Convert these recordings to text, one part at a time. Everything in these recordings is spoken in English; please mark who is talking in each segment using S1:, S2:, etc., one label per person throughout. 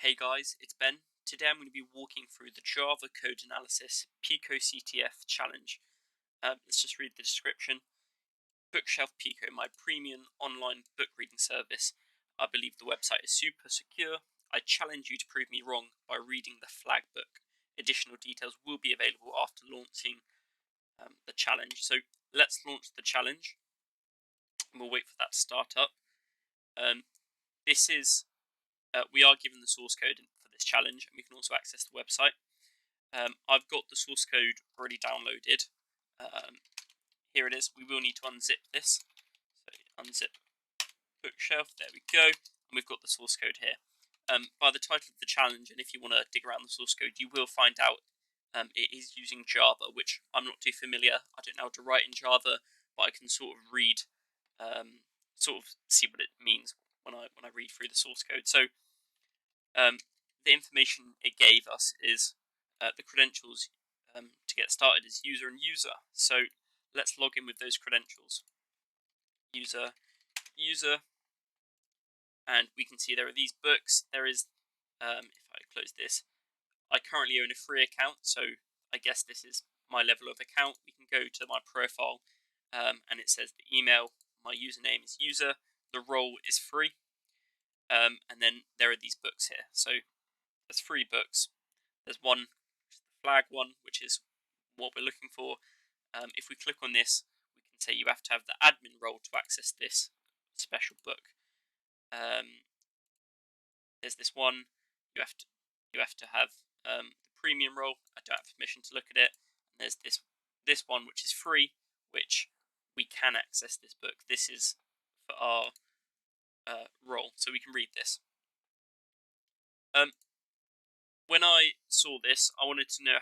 S1: Hey guys, it's Ben. Today I'm going to be walking through the Java Code Analysis PicoCTF challenge. Let's just read the description. Bookshelf Pico, my premium online book reading service. I believe the website is super secure. I challenge you to prove me wrong by reading the flag book. Additional details will be available after launching the challenge. So let's launch the challenge. We'll wait for that to start up. We are given the source code for this challenge, and we can also access the website. I've got the source code already downloaded. Here it is. We will need to unzip this. So unzip bookshelf, there we go. And we've got the source code here. By the title of the challenge, and if you want to dig around the source code, you will find out it is using Java, which I'm not too familiar. I don't know how to write in Java, but I can sort of read, sort of see what it means when I read through the source code. So the information it gave us is the credentials to get started is user and user. So let's log in with those credentials. User, and we can see there are these books. There is, if I close this, I currently own a free account, so I guess this is my level of account. We can go to my profile, and it says the email, my username is user, the role is free, and then there are these books here. So there's 3 books. There's one, the flag one, which is what we're looking for. If we click on this, we can say you have to have the admin role to access this special book. There's this one, you have to have the premium role. I don't have permission to look at it. And there's this one which is free, which we can access this book. This is for our role, so we can read this. When I saw this, I wanted to know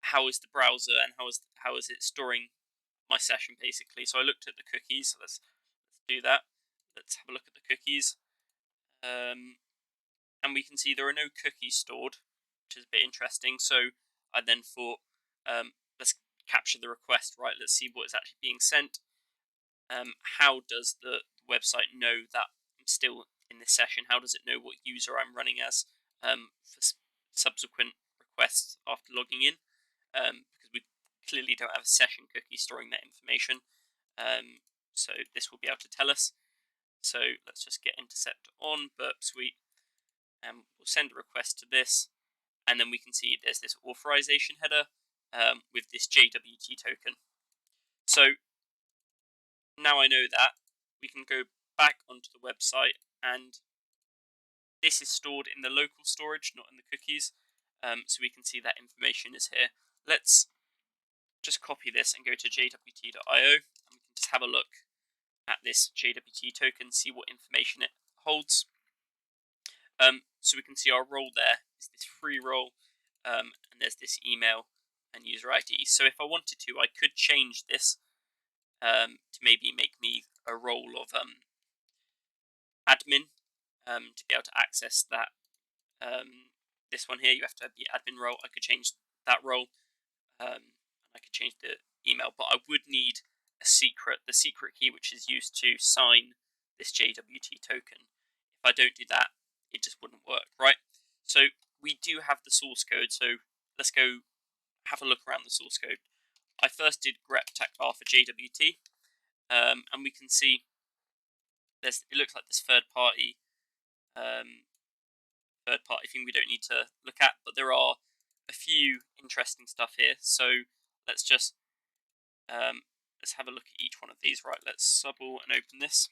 S1: how is the browser and how is it storing my session, basically. So I looked at the cookies. So let's do that. Let's have a look at the cookies. And we can see there are no cookies stored, which is a bit interesting. So I then thought, let's capture the request, right? Let's see what is actually being sent. How does the website know that I'm still in this session? How does it know what user I'm running as for subsequent requests after logging in? Because we clearly don't have a session cookie storing that information. So this will be able to tell us. So let's just get intercept on burp suite, and we'll send a request to this, and then we can see there's this authorization header with this JWT token. So now I know that, we can go back onto the website, and this is stored in the local storage, not in the cookies. So we can see that information is here. Let's just copy this and go to jwt.io, and we can just have a look at this JWT token, see what information it holds. So we can see our role there is this free role, and there's this email and user ID. So if I wanted to, I could change this to maybe make me a role of admin to be able to access that. This one here, you have to have the admin role. I could change that role, and I could change the email, but I would need a secret, the secret key, which is used to sign this JWT token. If I don't do that, it just wouldn't work, right? So we do have the source code, so let's go have a look around the source code. I first did grep tacbar for JWT, and we can see it looks like this third party thing we don't need to look at, but there are a few interesting stuff here. So let's just let's have a look at each one of these. Right, let's subble and open this.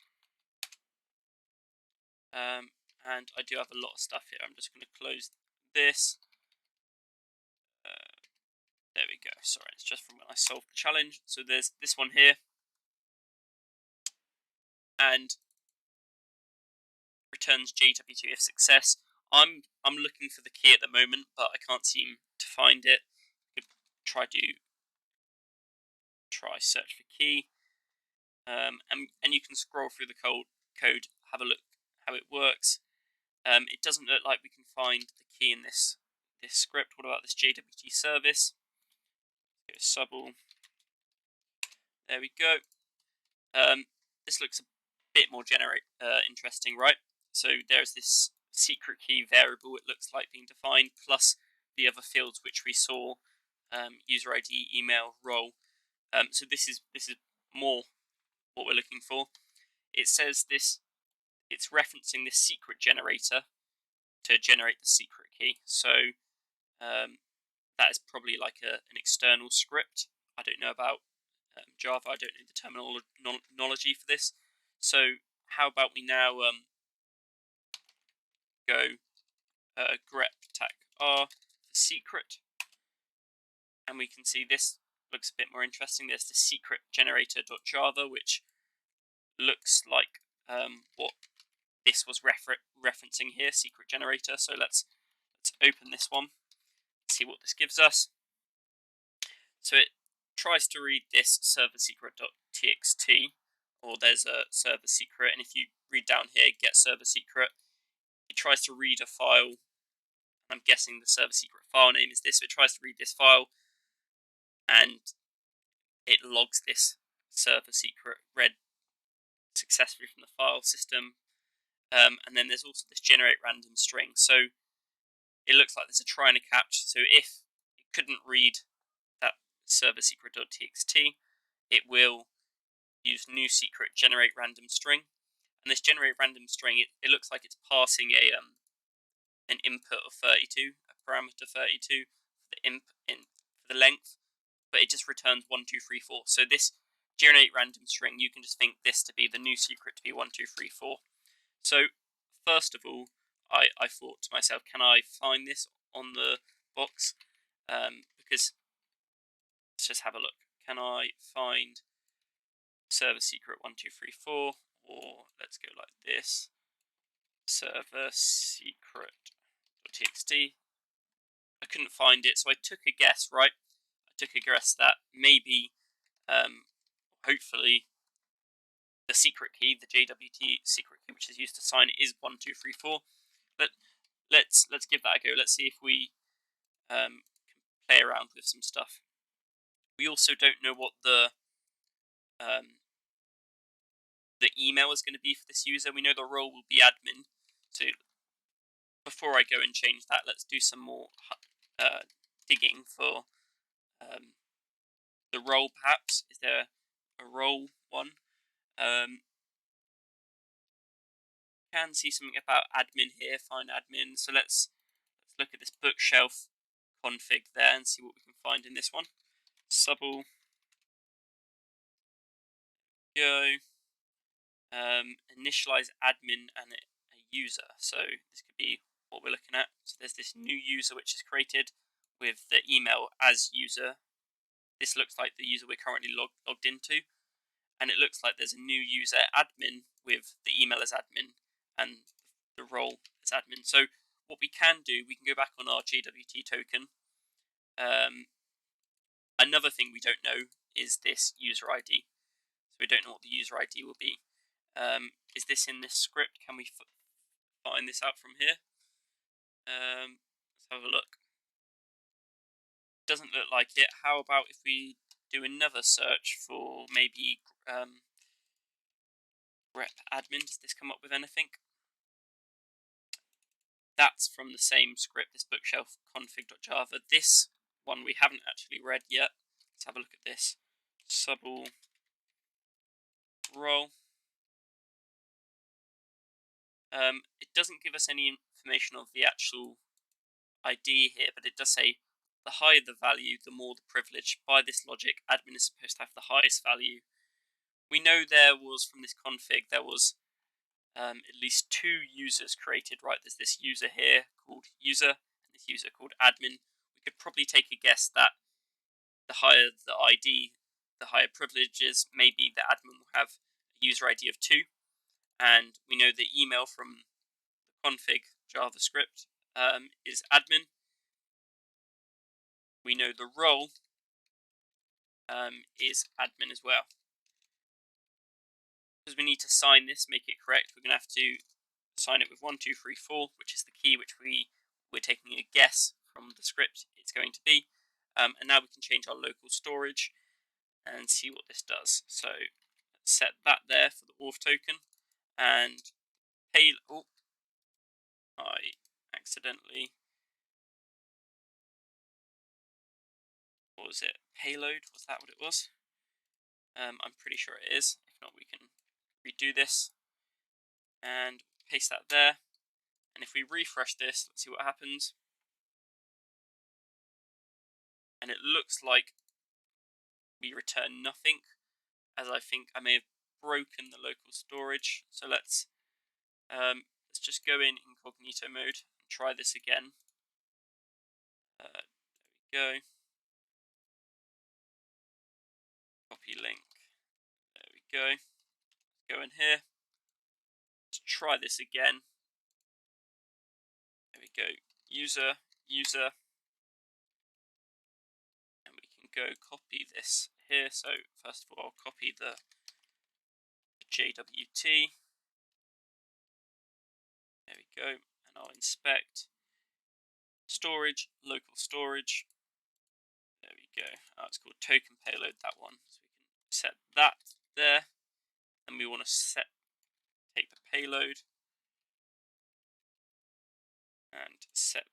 S1: And I do have a lot of stuff here. I'm just going to close this. There we go. Sorry, it's just from when I solved the challenge. So there's this one here, and returns JWT if success. I'm looking for the key at the moment, but I can't seem to find it. I could try search for key, and you can scroll through the code, have a look how it works. It doesn't look like we can find the key in this script. What about this JWT service? Go subble. There we go. This looks a bit more interesting, right? So there's this secret key variable, it looks like, being defined, plus the other fields which we saw, user ID, email, role. So this is more what we're looking for. It says this, it's referencing this secret generator to generate the secret key. So that is probably like an external script. I don't know about Java. I don't know the terminology for this. So how about we now go grep tac r for secret, and we can see this looks a bit more interesting. There's the secret generator.java, which looks like what this was referencing here, secret generator. So let's open this one, see what this gives us. So it tries to read this server secret.txt, or there's a server secret, and if you read down here, get server secret, it tries to read a file. I'm guessing the server secret file name is this. So it tries to read this file, and it logs this server secret read successfully from the file system. And then there's also this generate random string. So it looks like there's a try and a catch. So if it couldn't read that server secret.txt, it will use new secret generate random string. And this generate random string, it looks like it's passing an input of 32, a parameter 32 for the length, but it just returns 1, 2, 3, 4. So this generate random string, you can just think this to be the new secret to be 1, 2, 3, 4. So first of all, I thought to myself, can I find this on the box? Because let's just have a look. Can I find server secret 1, 2, 3, 4? Or let's go like this: server secret.txt. I couldn't find it, so I took a guess, right? I took a guess that maybe, hopefully, the secret key, the JWT secret key, which is used to sign it, is 1, 2, 3, 4. But let's give that a go. Let's see if we can play around with some stuff. We also don't know what the email is going to be for this user. We know the role will be admin. So before I go and change that, let's do some more digging for the role. Perhaps is there a role one? Can see something about admin here. Find admin. So let's look at this bookshelf config there and see what we can find in this one. Subble. Go. Initialize admin and a user. So this could be what we're looking at. So there's this new user which is created with the email as user. This looks like the user we're currently logged into, and it looks like there's a new user admin with the email as admin and the role as admin. So what we can do, we can go back on our JWT token. Another thing we don't know is this user ID. So we don't know what the user ID will be. Is this in this script? Can we find this out from here? Let's have a look. Doesn't look like it. How about if we do another search for maybe grep admin? Does this come up with anything? That's from the same script, this bookshelf config.java. This one we haven't actually read yet. Let's have a look at this. Subble role. It doesn't give us any information of the actual ID here, but it does say the higher the value, the more the privilege. By this logic, admin is supposed to have the highest value. We know there was, from this config, there was at least 2 users created, right? There's this user here called user, and this user called admin. We could probably take a guess that the higher the ID, the higher privileges. Maybe the admin will have a user ID of 2. And we know the email from the config JavaScript is admin. We know the role is admin as well. Because we need to sign this, make it correct, we're going to have to sign it with 1, 2, 3, 4, which is the key which we're taking a guess from the script it's going to be. And now we can change our local storage and see what this does. So let's set that there for the auth token, and I accidentally, what was it, payload, was that what it was? I'm pretty sure it is. If not, we can redo this and paste that there. And if we refresh this, let's see what happens. And it looks like we return nothing, as I think I may have broken the local storage. So let's just go in incognito mode and try this again. There we go. Copy link. There we go. Go in here. Let's try this again. There we go. User. And we can go copy this here. So first of all, I'll copy the JWT. There we go. And I'll inspect storage, local storage. There we go. Oh, it's called token payload, that one. So we can set that there. And we want to take the payload and set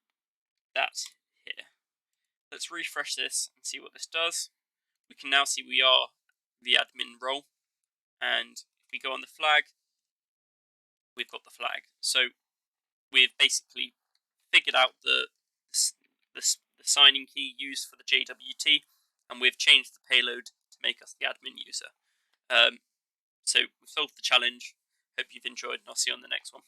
S1: that here. Let's refresh this and see what this does. We can now see we are the admin role. And if we go on the flag, we've got the flag. So we've basically figured out the signing key used for the JWT, and we've changed the payload to make us the admin user. So we've solved the challenge. Hope you've enjoyed, and I'll see you on the next one.